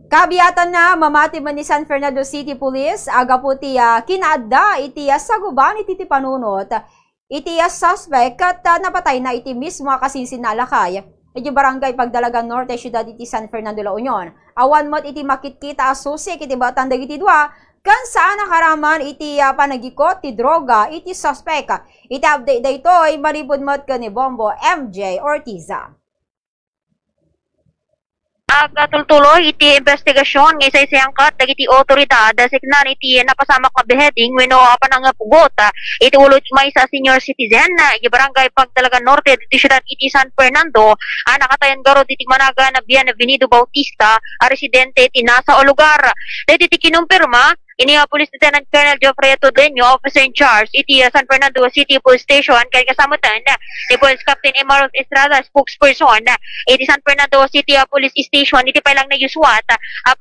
Kabiyatan na mamati man ni San Fernando City Police, aga po kinada iti sa guban iti panunot, iti suspect at napatay na iti mismo kasinsinalakay. Iti barangay Pagdalagan Norte, Ciudad iti San Fernando La Union. Awan mo't iti makitkita asusik iti batang dagiti dua, kan saan nakaraman iti panagikot ti droga iti suspect. Iti update da ito ay maribod mo't ka ni Bombo MJ Ortiza. Agtultuloy iti investigasyon nga isa-isayangkat dagiti otoridad signan iti napasamak nga beheading wenno panangapugot iti ulo may sa senior citizen iti barangay Pagdalagan Norte iti syudad iti San Fernando nakatayan garo iti managa na Bian Venido Bautista residente iti nasa o lugar diti kinumpirma ini Police Lieutenant Colonel Geoffrey Todeño, officer in charge, iti San Fernando City Police Station, kaya kasamutan ni Police Captain Emerald Estrada, spokesperson, iti San Fernando City Police Station, iti pailang na Yuswat,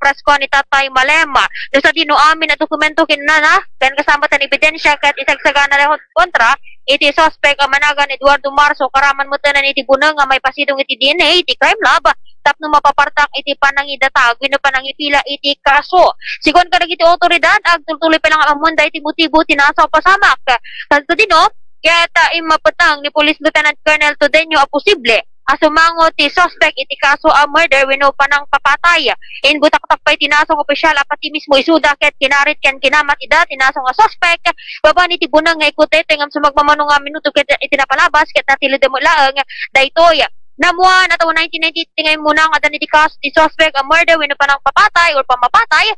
prasko ni Tatay Malema, do sa dino amin na dokumento kinana, kaya kasamutan ebidensya, kaya isagsagana lehot kontra, iti suspect managan Eduardo Marso, karaman mo tanan iti bunang may pasidong iti DNA, iti crime lab, tapno mapapartak iti panangidatag wenno panangipila iti kaso sigon kadag iti otoridad agtultuloy pa lang amunda iti motibo tinasaw pasamak kadto dino ket imapatang ni Police Lieutenant Colonel Todeño a posible asumango ti suspect iti kaso a murder wenno panang papatay in butak-tak pay tinasong opisyal apati mismo isuda ket kinarit ken kinamat ida tinasong a suspect baban iti bunang nga ikutete ngam sumagmamano nga minuto ket iti napalabas ket natilid mo laeng daytoy namuan at 1990 tingay muna nga dani di kaso ti suspect a murder wenno panang papatay or pamapatay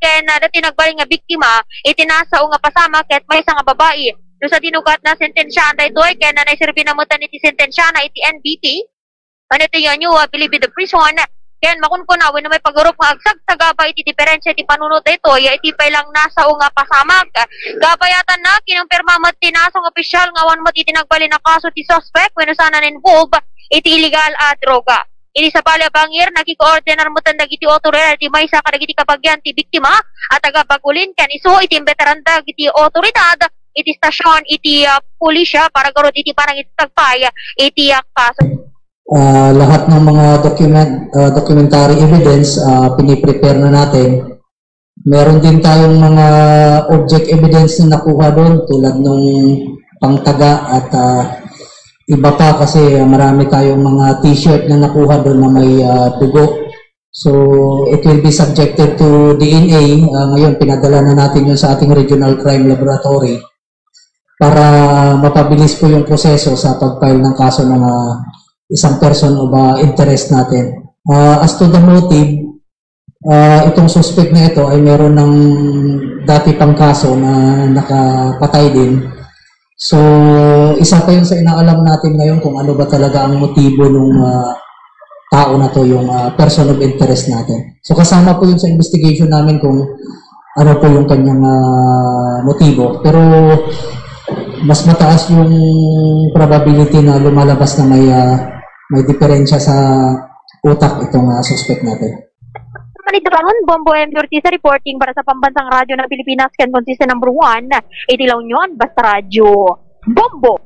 ken dati nagbali nga biktima itinasa nga pasama ket may nga babae do sa dinugat na sentensya daytoy ken na naisirbi na mutan iti sentensya na iti NBT ano ito yan yung believe in the prison ken makunkuna wenno may pagurop nga agsagsagaba iti diferensya iti panunot daytoy iti pailang nasa nga pasamak gabayatan na kinumpirma mat tinasong opisyal nga awan mat iti nagbali na kaso ti suspect wenno sana involve iti illegal droga. Ini sa Balabangir, nagki-coordinar mo tan dagiti otoridad iti maysa kadagiti kabagyan ti biktima at tagapagulin ken isu iti veteran dagiti otoridad iti stasyon iti pulisya para garod iti parang iti tagpay iti kaso. Lahat ng mga documentary evidence piniprepare na natin. Meron din tayong mga object evidence na nakuha doon tulad nung pangtaga at iba pa kasi marami tayong mga t-shirt na nakuha doon na may dugo. So, it will be subjected to DNA. Ngayon, pinadala na natin yun sa ating Regional Crime Laboratory para mapabilis po yung proseso sa pag-file ng kaso ng isang person of interest natin. As to the motive, itong suspect na ito ay meron ng dati pang kaso na nakapatay din. So, isa pa yun sa inaalam natin ngayon kung ano ba talaga ang motibo ng tao na to, yung person of interest natin. So, kasama po yun sa investigation namin kung ano po yung kanyang motibo. Pero, mas mataas yung probability na lumalabas na may diferensya sa utak itong suspect natin. Manitrangon, Bombo MJ Ortiza reporting para sa Pambansang Radyo ng Pilipinas, Ken Consistent number 1, iti La Union, Basta Radio. Bombo!